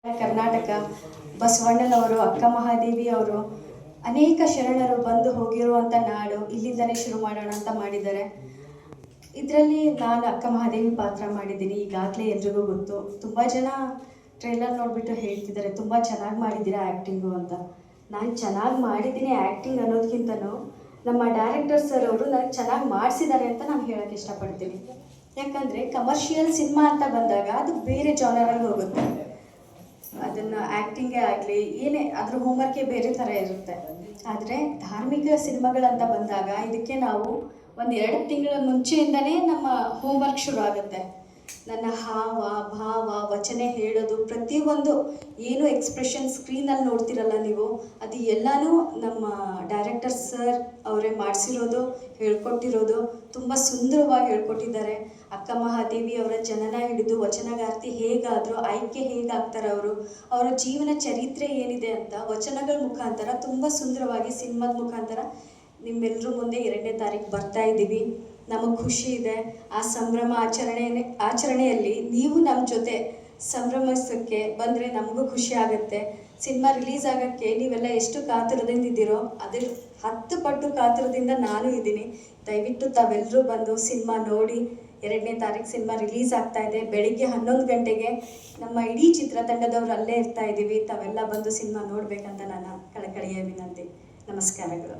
ಕರ್ನಾಟಕ ಬಸವಣ್ಣನವರು, ಅಕ್ಕ ಮಹಾದೇವಿ ಅವರು ಅನೇಕ ಶರಣರು ಬಂದು ಹೋಗಿರುವಂಥ ನಾಡು. ಇಲ್ಲಿಂದಲೇ ಶುರು ಮಾಡೋಣ ಅಂತ ಮಾಡಿದ್ದಾರೆ. ಇದರಲ್ಲಿ ನಾನು ಅಕ್ಕ ಮಹಾದೇವಿ ಪಾತ್ರ ಮಾಡಿದ್ದೀನಿ. ಈಗಾಗಲೇ ಎಲ್ರಿಗೂ ಗೊತ್ತು. ತುಂಬ ಜನ ಟ್ರೈಲರ್ ನೋಡಿಬಿಟ್ಟು ಹೇಳ್ತಿದ್ದಾರೆ ತುಂಬ ಚೆನ್ನಾಗಿ ಮಾಡಿದ್ದೀರಾ ಆ್ಯಕ್ಟಿಂಗು ಅಂತ. ನಾನು ಚೆನ್ನಾಗಿ ಮಾಡಿದ್ದೀನಿ ಆ್ಯಕ್ಟಿಂಗ್ ಅನ್ನೋದಕ್ಕಿಂತನೂ ನಮ್ಮ ಡೈರೆಕ್ಟರ್ ಸರ್ ಅವರು ನನಗೆ ಚೆನ್ನಾಗಿ ಮಾಡಿಸಿದ್ದಾರೆ ಅಂತ ನಾನು ಹೇಳೋಕ್ಕೆ ಇಷ್ಟಪಡ್ತೀನಿ. ಯಾಕಂದರೆ ಕಮರ್ಷಿಯಲ್ ಸಿನಿಮಾ ಅಂತ ಬಂದಾಗ ಅದು ಬೇರೆ ಜಾನರಲ್ಲಿ ಹೋಗುತ್ತೆ. ಅದನ್ನು ಆ್ಯಕ್ಟಿಂಗೇ ಆಗಲಿ ಏನೇ ಅದ್ರ ಹೋಮ್ವರ್ಕೇ ಬೇರೆ ಥರ ಇರುತ್ತೆ. ಆದರೆ ಧಾರ್ಮಿಕ ಸಿನಿಮಾಗಳಂತ ಬಂದಾಗ ಇದಕ್ಕೆ ನಾವು 1-2 ತಿಂಗಳ ಮುಂಚೆಯಿಂದನೇ ನಮ್ಮ ಹೋಮ್ವರ್ಕ್ ಶುರು ಆಗುತ್ತೆ. ನನ್ನ ಹಾವ ಭಾವ ವಚನ ಹೇಳೋದು ಪ್ರತಿಯೊಂದು ಏನು ಎಕ್ಸ್ಪ್ರೆಷನ್ ಸ್ಕ್ರೀನಲ್ಲಿ ನೋಡ್ತಿರಲ್ಲ ನೀವು, ಅದು ಎಲ್ಲನೂ ನಮ್ಮ ಡೈರೆಕ್ಟರ್ ಸರ್ ಅವರೇ ಮಾಡಿಸಿರೋದು, ಹೇಳ್ಕೊಟ್ಟಿರೋದು. ತುಂಬ ಸುಂದರವಾಗಿ ಹೇಳ್ಕೊಟ್ಟಿದ್ದಾರೆ. ಅಕ್ಕ ಮಹಾದೇವಿ ಅವರ ಜನನ ಹಿಡಿದು ವಚನಗಾರ್ತಿ ಹೇಗಾದರೂ, ಆಯ್ಕೆ ಹೇಗಾಗ್ತಾರೆ, ಅವರ ಜೀವನ ಚರಿತ್ರೆ ಏನಿದೆ ಅಂತ ವಚನಗಳ ಮುಖಾಂತರ ತುಂಬ ಸುಂದರವಾಗಿ ಸಿನಿಮಾದ ಮುಖಾಂತರ ನಿಮ್ಮೆಲ್ಲರ ಮುಂದೆ 2ನೇ ತಾರೀಕು ಬರ್ತಾ ಇದ್ದೀವಿ. ನಮಗೆ ಖುಷಿ ಇದೆ. ಆ ಸಂಭ್ರಮ ಆಚರಣೆಯಲ್ಲಿ ನೀವು ನಮ್ಮ ಜೊತೆ ಸಂಭ್ರಮಿಸೋಕ್ಕೆ ಬಂದರೆ ನಮಗೂ ಖುಷಿ ಆಗುತ್ತೆ. ಸಿನಿಮಾ ರಿಲೀಸ್ ಆಗೋಕ್ಕೆ ನೀವೆಲ್ಲ ಎಷ್ಟು ಕಾತುರದಿಂದ ಇದ್ದೀರೋ ಅದ್ರ 10 ಪಟ್ಟು ಕಾತುರದಿಂದ ನಾನು ಇದ್ದೀನಿ. ದಯವಿಟ್ಟು ತಾವೆಲ್ಲರೂ ಬಂದು ಸಿನಿಮಾ ನೋಡಿ. 2ನೇ ತಾರೀಕು ಸಿನಿಮಾ ರಿಲೀಸ್ ಆಗ್ತಾ ಇದೆ. ಬೆಳಿಗ್ಗೆ 11 ಗಂಟೆಗೆ ನಮ್ಮ ಇಡೀ ಚಿತ್ರತಂಡದವರು ಅಲ್ಲೇ ಇರ್ತಾ ಇದ್ದೀವಿ. ತಾವೆಲ್ಲ ಬಂದು ಸಿನಿಮಾ ನೋಡಬೇಕಂತ ನನ್ನ ಕಳಕಳಿಯ ವಿನಂತಿ. ನಮಸ್ಕಾರಗಳು.